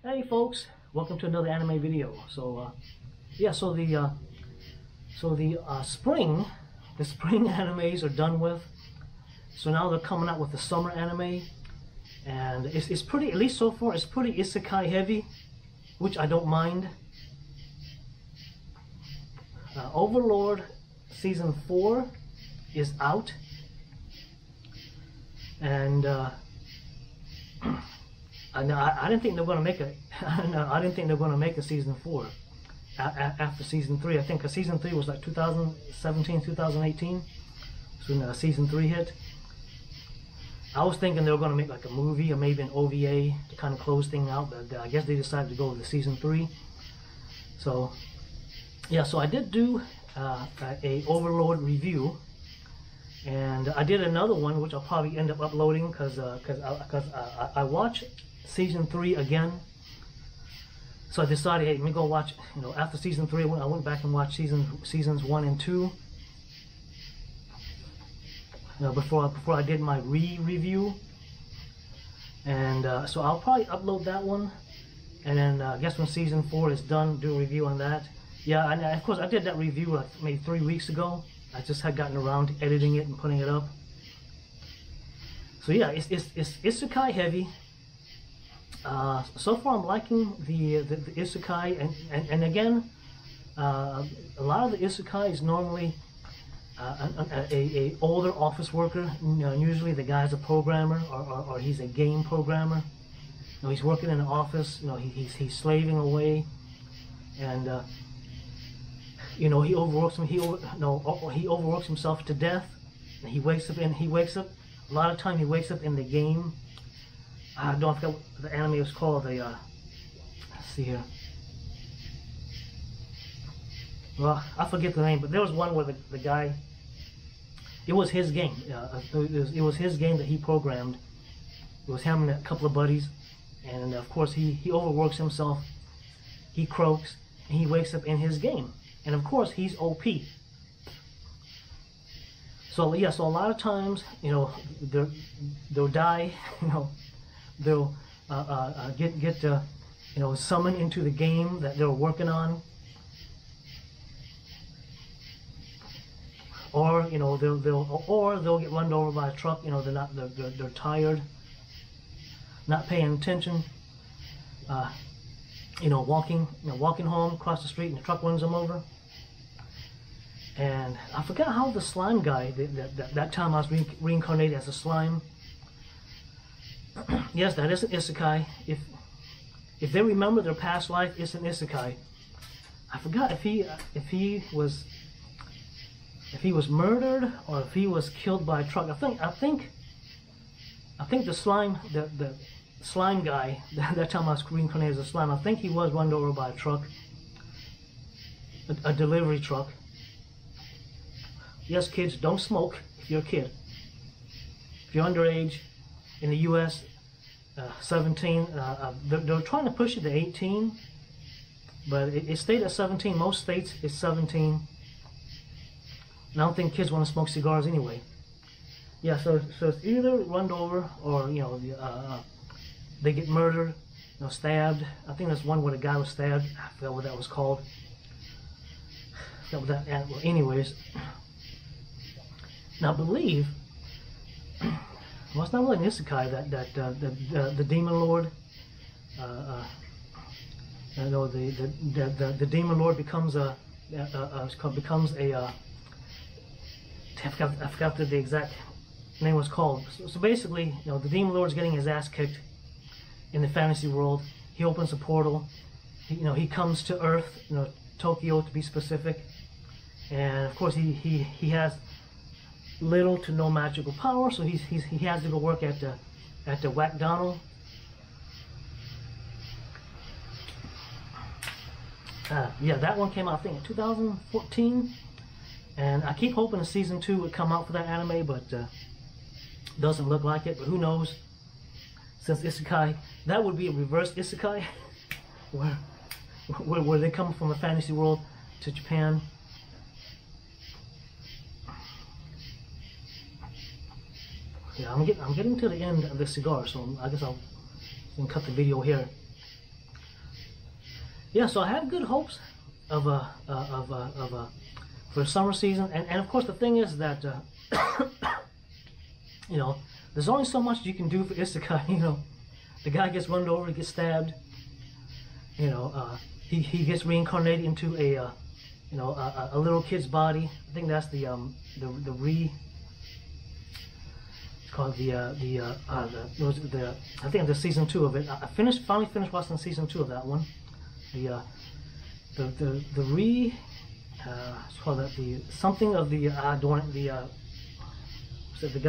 Hey folks, welcome to another anime video. Yeah, so the spring animes are done with. So now they're coming out with the summer anime, and it's pretty, at least so far, it's pretty isekai heavy, which I don't mind. Overlord season 4 is out, and I didn't think they were going to make a. I didn't think they were going to make a season 4 after season 3. I think season 3 was like 2017, 2018. So when season 3 hit, I was thinking they were going to make like a movie or maybe an OVA to kind of close things out. But I guess they decided to go with the season 3. So yeah, so I did do a Overlord review, and I did another one which I'll probably end up uploading because I watched season 3 again. So I decided, hey, let me go watch. After season 3, I went back and watched seasons 1 and 2. Before I did my review, and so I'll probably upload that one, and then I guess when season 4 is done, do a review on that. Yeah, and of course I did that review like maybe 3 weeks ago. I just had gotten around to editing it and putting it up. So yeah, it's isekai heavy. So far I'm liking the isekai, and again, a lot of the isekai is normally a older office worker. Usually the guy's a programmer, or he's a game programmer. He's working in an office. He's slaving away, and he overworks him. He overworks himself to death. And he wakes up. A lot of time he wakes up in the game. I don't forget what the anime was called. Let's see here. Well, I forget the name, but there was one where the guy. It was his game. It was his game that he programmed. It was him and a couple of buddies, and of course he overworks himself. He croaks, and he wakes up in his game. And of course he's OP. So yeah, so a lot of times, they'll die, they'll get summoned into the game that they're working on, or they'll get run over by a truck. They're tired, not paying attention. Walking home across the street, and the truck runs them over. And I forgot how the slime guy, that time I was reincarnated as a slime. Yes, that is an isekai. If they remember their past life, it's an isekai. I forgot if he was murdered or if he was killed by a truck. I think the slime the slime guy, that time I was reincarnated as a slime, I think he was run over by a truck, a delivery truck. Yes, kids, don't smoke if you're a kid. If you're underage, in the U.S., 17, they're trying to push it to 18, but it stayed at 17. Most states it's 17. And I don't think kids want to smoke cigars anyway. Yeah, so it's either run over or they get murdered, stabbed. I think there's one where the guy was stabbed. I forgot what that was called. Well, anyways, now I believe, well, it's not really an isekai that the demon lord, the demon lord becomes a I forgot the exact name was called. So basically, the demon lord's getting his ass kicked in the fantasy world. He opens a portal. He comes to Earth, Tokyo to be specific, and of course he has little to no magical power, so he has to go work at the WhackDonald. Yeah, that one came out I think in 2014, and I keep hoping a season 2 would come out for that anime, but doesn't look like it. But who knows? Since isekai, that would be a reverse isekai, where they come from a fantasy world to Japan. Yeah, I'm getting to the end of this cigar, so I guess I'll cut the video here. yeah, so I have good hopes of for the summer season, and of course the thing is that you know, there's only so much you can do for Isekai. You know, the guy gets run over, he gets stabbed. You know, he gets reincarnated into a you know, a little kid's body. I think that's the it's called I think the season 2 of it. I finally finished watching season 2 of that one. It's called that, the something of the so the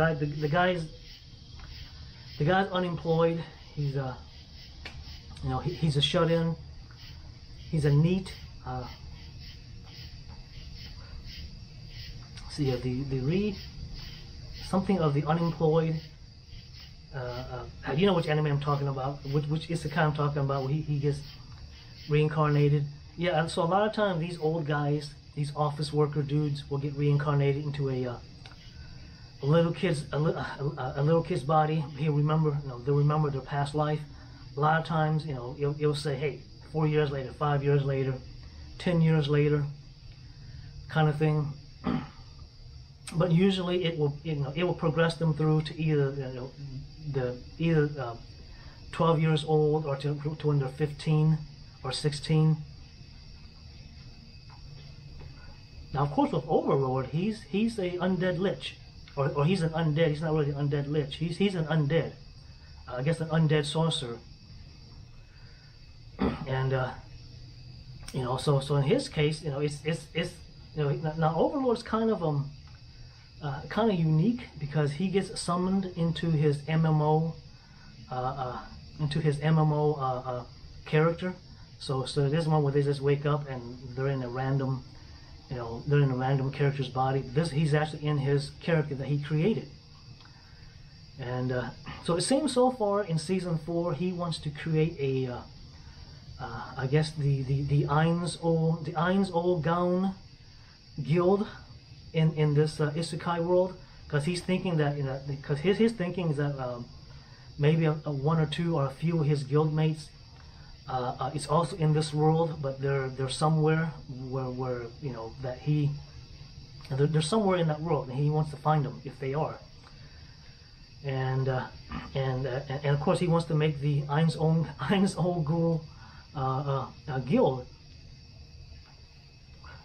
guy's unemployed. He's you know, he's a shut-in. He's a NEET. So yeah, something of the unemployed. You know which anime I'm talking about, which isekai I'm talking about, where he gets reincarnated. Yeah, and so a lot of times these old guys, these office worker dudes, will get reincarnated into a little kid's body. He'll remember, you know, they'll remember their past life. A lot of times, you know, it'll say, hey, 4 years later, 5 years later, 10 years later, kind of thing. But usually it will, you know, it will progress them through to either, you know, 12 years old, or to when they're 15 or 16. Now, of course, with Overlord, he's a undead lich, or he's an undead. He's not really an undead lich. He's an undead. I guess an undead sorcerer. And you know, so in his case, you know, it's you know, now Overlord's kind of unique, because he gets summoned into his MMO character. So there's one where they just wake up and they're in a random, you know, they're in a random character's body. He's actually in his character that he created. And so it seems so far in season 4 he wants to create a I guess the Eins Old Gaun guild in this isekai world, because he's thinking that, you know, because his thinking is that maybe one or two or a few of his guild mates is also in this world, but they're somewhere where you know, that they're somewhere in that world, and he wants to find them if they are. And of course he wants to make the Eins Old Ghoul guild.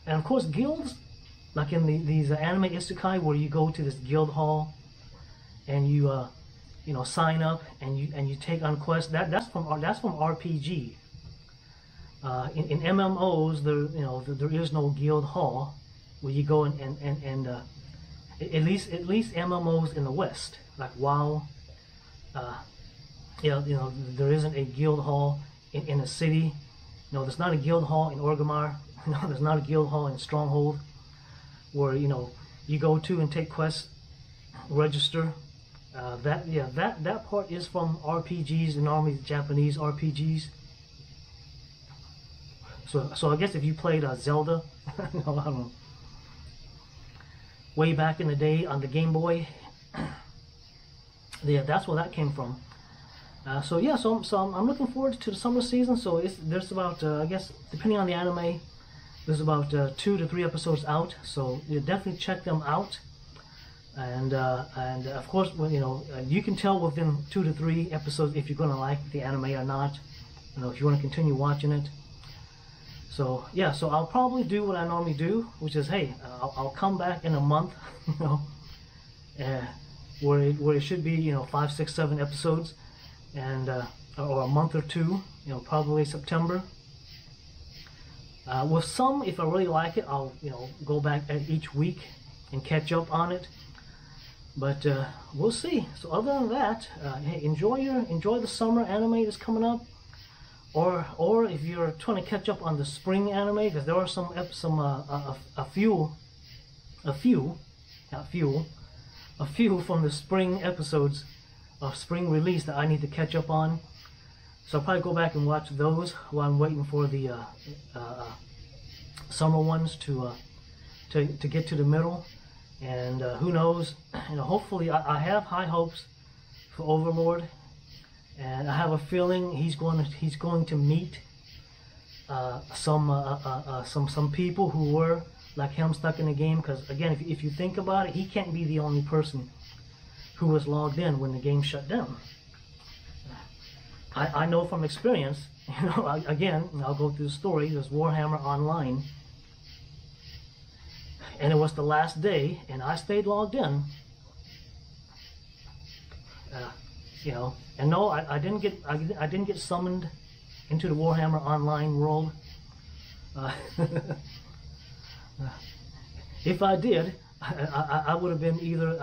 And of course guilds, like in these anime isekai, where you go to this guild hall and you you know, sign up and you take on quests. That's from RPG. In MMOs, there is no guild hall where you go and at least MMOs in the West, like WoW. You know, there isn't a guild hall in a city. No, there's not a guild hall in Orgrimmar. No, there's not a guild hall in Stronghold, where, you know, you go to and take quests, register. That part is from RPGs, and normally Japanese RPGs. So I guess if you played Zelda, no, I don't know, way back in the day on the Game Boy, yeah, that's where that came from. So yeah, so I'm looking forward to the summer season. So there's about I guess, depending on the anime, there's about 2 to 3 episodes out. So you definitely check them out. And of course, when, you know, you can tell within 2 to 3 episodes if you're going to like the anime or not. You know, if you want to continue watching it. So yeah, so I'll probably do what I normally do, which is, hey, I'll come back in a month, you know, where it should be, you know, 5, 6, 7 episodes, and or a month or 2, you know, probably September. With some, if I really like it, I'll, you know, go back each week and catch up on it. But we'll see. So other than that, hey, enjoy the summer anime that's coming up, or if you're trying to catch up on the spring anime, because there are a few from the spring episodes of spring release that I need to catch up on. So I'll probably go back and watch those while I'm waiting for the summer ones to get to the middle. And who knows, you know, hopefully I have high hopes for Overlord, and I have a feeling he's going to meet some people who were like him stuck in the game. Because again, if you think about it, he can't be the only person who was logged in when the game shut down. I know from experience, you know, again, I'll go through the story. There's Warhammer Online, and it was the last day, and I stayed logged in. You know, and no, I didn't get summoned into the Warhammer Online world. If I did, I would have been either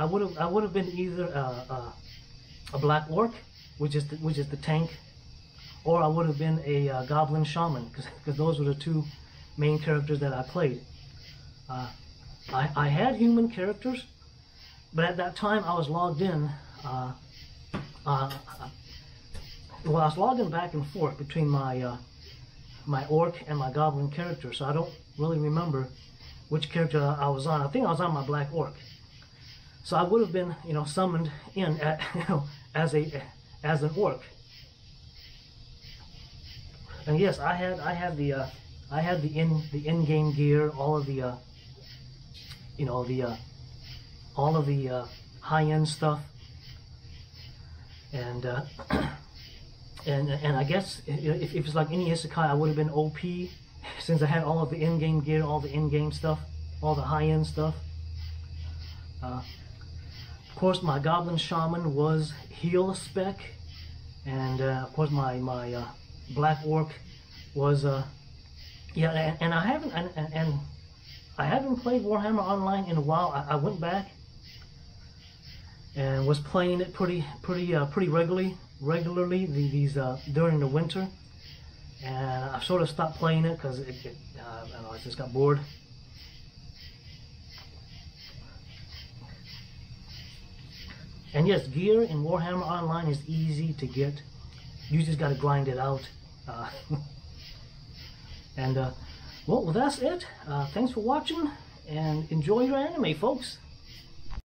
a black orc, which is the tank, or I would have been a goblin shaman, because those were the two main characters that I played. I had human characters, but at that time I was logged in. Well, I was logged in back and forth between my my orc and my goblin character, so I don't really remember which character I was on. I think I was on my black orc. So I would have been, you know, summoned in at, you know, as an orc. And yes, I had the in-game gear, all of the you know, all of the high-end stuff, and and I guess if it's like any isekai, I would have been OP since I had all of the in-game gear, all the in-game stuff, all the high-end stuff. Of course, my goblin shaman was heal spec, and of course my black orc was yeah. And I haven't played Warhammer Online in a while. I went back and was playing it pretty regularly during the winter, and I sort of stopped playing it because I don't know, I just got bored. And yes, gear in Warhammer Online is easy to get. You just got to grind it out. And well, that's it. Thanks for watching, and enjoy your anime, folks.